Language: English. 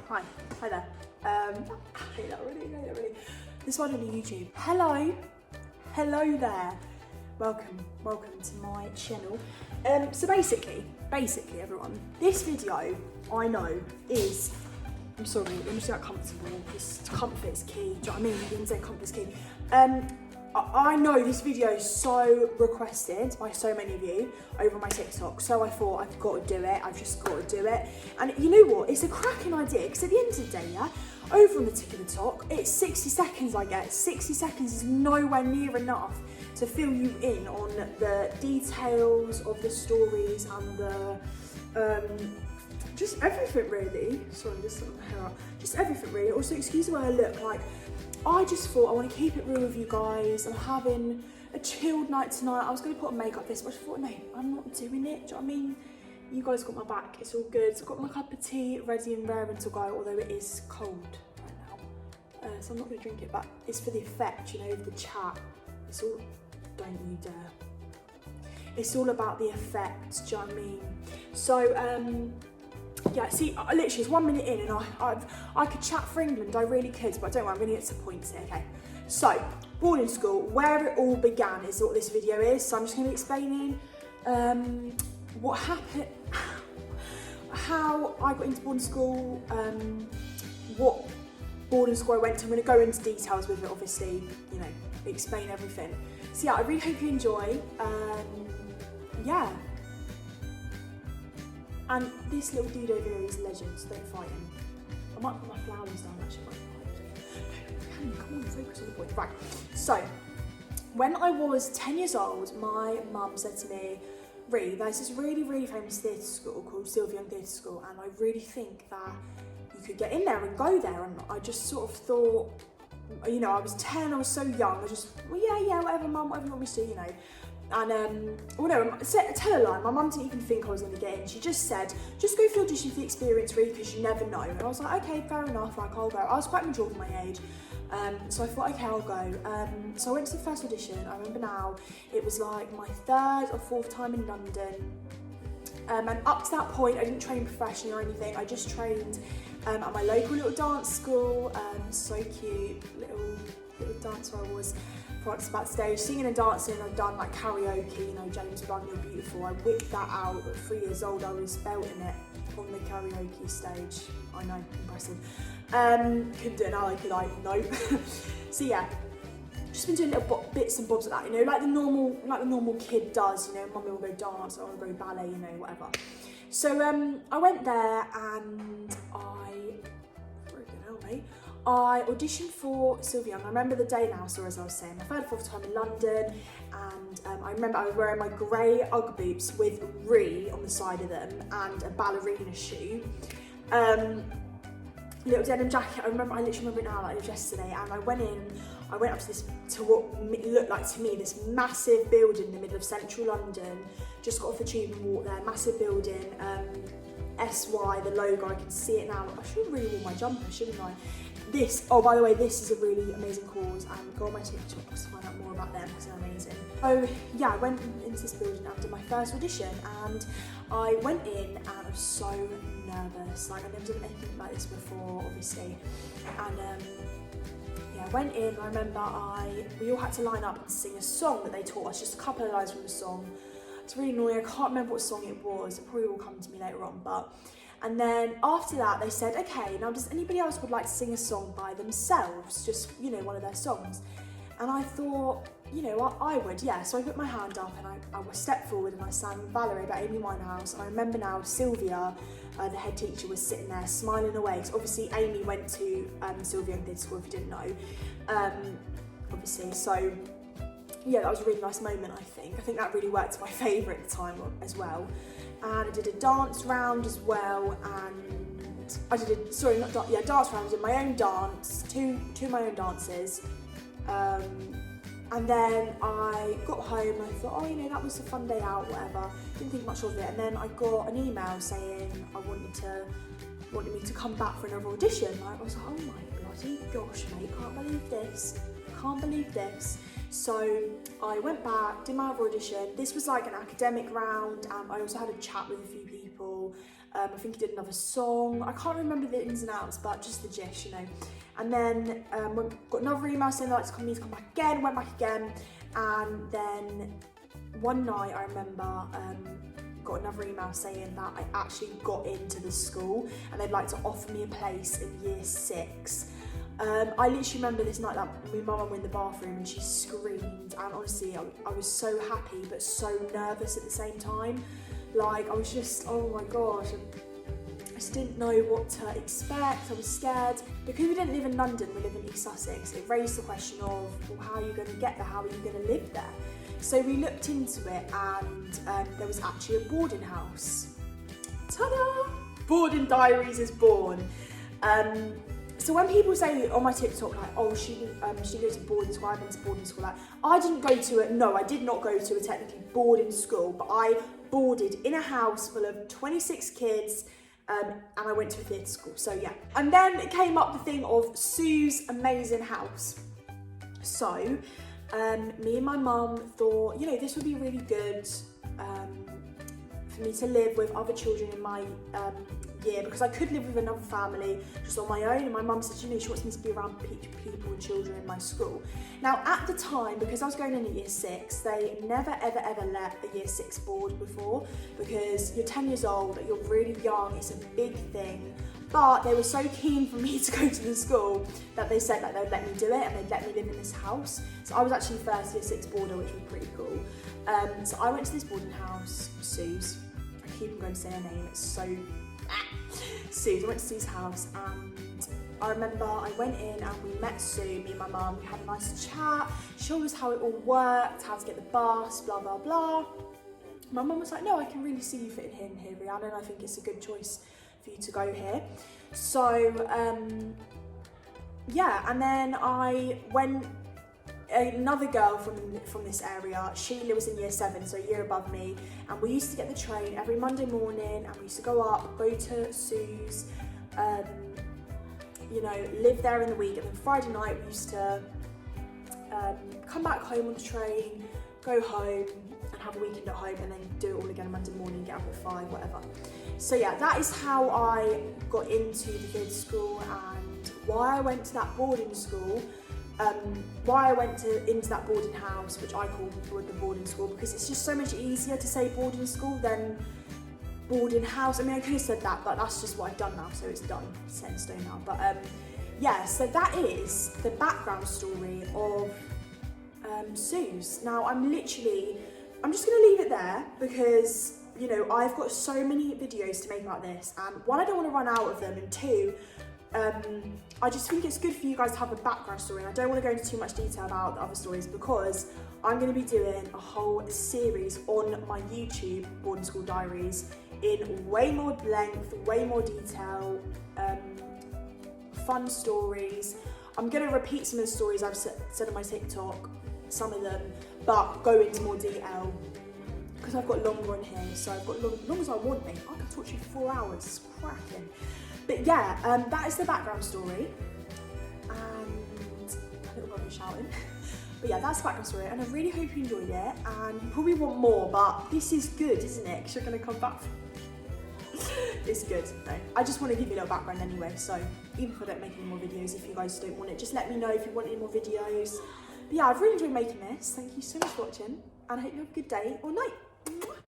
Hi there. Hate that really. This one on YouTube. Hello there. Welcome to my channel. So basically everyone, this video I know is, I'm sorry, let me just get comfortable. Just comfort is key. Do you know what I mean? You didn't say comfort is key. I know this video is so requested by so many of you over my TikTok, so I thought I've got to do it. I've just got to do it. And you know what? It's a cracking idea, because at the end of the day, yeah, over on the TikTok, it's 60 seconds I get. 60 seconds is nowhere near enough to fill you in on the details of the stories and the just everything really. Sorry, I'm just sorting my hair up. Just everything really. Also, excuse the way I look. Like, I just thought I want to keep it real with you guys. I'm having a chilled night tonight. I was going to put on makeup this, but I thought, no, I'm not doing it. Do you know what I mean? You guys got my back. It's all good. I've got my cup of tea ready and raring to go, although it is cold right now. So I'm not going to drink it, but it's for the effect, you know, of the chat. It's all, don't you dare. It's all about the effect, do you know what I mean? So, yeah, see, literally it's 1 minute in and I could chat for England, I really could, but don't worry, I'm going to get to points here, okay? So, boarding school, where it all began is what this video is, so I'm just going to be explaining what happened, how I got into boarding school, what boarding school I went to. I'm going to go into details with it, obviously, you know, explain everything. So yeah, I really hope you enjoy, yeah. And this little dude over here is legend, so don't fight him. I might put my flowers down actually. Come on, focus on the point. Right, so when I was 10 years old, my mum said to me, Ree, there's this really famous theatre school called Sylvian Theatre School, and I really think that you could get in there and go there. And I just sort of thought, you know, I was 10, I was so young, I just, well, yeah, whatever mum, whatever you want me to do, you know. And, well no, tell a lie, my mum didn't even think I was going to get in. She just said, just go for the audition for the experience, really, because you never know. And I was like, okay, fair enough, like, I'll go. I was quite mature for my age, so I thought, okay, I'll go. So I went to the first audition. I remember now, it was like my third or fourth time in London. And up to that point, I didn't train professionally or anything. I just trained at my local little dance school. So cute, little dancer I was. Practice backstage, singing and dancing. I've done like karaoke, you know, James Blunt, You're Beautiful. I whipped that out at 3 years old. I was belting it on the karaoke stage. I know, impressive. Couldn't do it now, could I? Nope. So yeah, just been doing little bits and bobs like that, you know, like the normal kid does. You know, mummy will go dance, I want to go ballet, you know, whatever. So I went there and I auditioned for Sylvia. I remember the day now, so as I was saying, my third, fourth time in London, and I remember I was wearing my grey Ugg boots with Ree on the side of them and a ballerina shoe. Little denim jacket. I literally remember it now like it was yesterday, and I went up to what looked like to me this massive building in the middle of central London. Just got off the tube and walked there, massive building, SY, the logo, I can see it now. I should have really worn my jumper, shouldn't I? Oh, by the way, this is a really amazing cause, and go on my TikTok to find out more about them because they're amazing. So yeah, I went into this building after my first audition, and I went in and I was so nervous. Like, I've never done anything like this before, obviously. And yeah, I went in. I remember we all had to line up and sing a song that they taught us, just a couple of lines from the song. It's really annoying. I can't remember what song it was. It probably will come to me later on, but. And then after that, they said, okay, now does anybody else would like to sing a song by themselves? Just, you know, one of their songs. And I thought, you know, I would, yeah. So I put my hand up and I stepped forward and I sang Valerie by Amy Winehouse. And I remember now Sylvia, the head teacher, was sitting there smiling away. Because obviously Amy went to Sylvia Theatre School, if you didn't know. Obviously, so yeah, that was a really nice moment, I think. I think that really worked to my favour at the time as well. And I did a dance round as well, and I did dance round. I did my own dance, two of my own dances, and then I got home and I thought, oh, you know, that was a fun day out, whatever. Didn't think much of it, and then I got an email saying I wanted me to come back for another audition. I was like, oh my bloody gosh, mate, can't believe this. So I went back, did my other audition. This was like an academic round, and I also had a chat with a few people, I think he did another song. I can't remember the ins and outs, but just the gist, you know. And then got another email saying that I need to come back again, went back again. And then one night I remember got another email saying that I actually got into the school and they'd like to offer me a place in year 6. I literally remember this night, like, my mum were in the bathroom and she screamed, and honestly I was so happy but so nervous at the same time. Like, I was just, oh my gosh, I just didn't know what to expect. I was scared. Because we didn't live in London, we live in East Sussex, it raised the question of, well, how are you going to get there, how are you going to live there? So we looked into it, and there was actually a boarding house. Ta-da! Boarding Diaries is born. So when people say on my TikTok, like, oh, she goes to boarding school, I've been to boarding school, like, I didn't go to it. No, I did not go to a technically boarding school, but I boarded in a house full of 26 kids, and I went to a theatre school, so yeah. And then it came up the thing of Sue's amazing house. So me and my mum thought, you know, this would be really good for me to live with other children in my year, because I could live with another family just on my own, and my mum said, you know, she wants me to be around people and children in my school. Now at the time, because I was going in at year 6, they never ever let a year 6 board before, because you're 10 years old, you're really young, it's a big thing. But they were so keen for me to go to the school that they said that they'd let me do it and they'd let me live in this house. So I was actually first year 6 boarder, which was pretty cool. So I went to this boarding house, Sue's. I keep on going to say her name, it's so... Sue's. I went to Sue's house, and I remember I went in and we met Sue, me and my mum, we had a nice chat, showed us how it all worked, how to get the bus, blah, blah, blah. My mum was like, no, I can really see you fitting in here, Rihanna, and I think it's a good choice for you to go here. So, yeah, and then I went, another girl from this area, she was in year 7, so a year above me, and we used to get the train every Monday morning, and we used to go up, go to Sue's, you know, live there in the week, and then Friday night we used to come back home on the train, go home and have a weekend at home, and then do it all again Monday morning, get up at 5, whatever. So yeah, that is how I got into the kids' school, and why I went to that boarding school. Why I went into that boarding house, which I call the boarding school, because it's just so much easier to say boarding school than boarding house. I mean, I could have said that, but that's just what I've done now, so it's done, set in stone now. But yeah, so that is the background story of Sue's. Now I'm just gonna leave it there, because, you know, I've got so many videos to make about this, and one, I don't want to run out of them, and two, I just think it's good for you guys to have a background story, and I don't want to go into too much detail about the other stories, because I'm going to be doing a whole series on my YouTube, Boarding School Diaries, in way more length, way more detail, fun stories. I'm going to repeat some of the stories I've said on my TikTok, some of them, but go into more detail, because I've got longer on here, so I've got long as I want, mate. I can talk to you for 4 hours, it's cracking. But yeah, that is the background story, and a little bit shouting. But yeah, that's the background story, and I really hope you enjoyed it, and you probably want more, but this is good, isn't it? Because you're going to come back. It's good. No, I just want to give you a little background anyway, so even if I don't make any more videos, if you guys don't want it, just let me know if you want any more videos. But yeah, I've really enjoyed making this. Thank you so much for watching, and I hope you have a good day or night.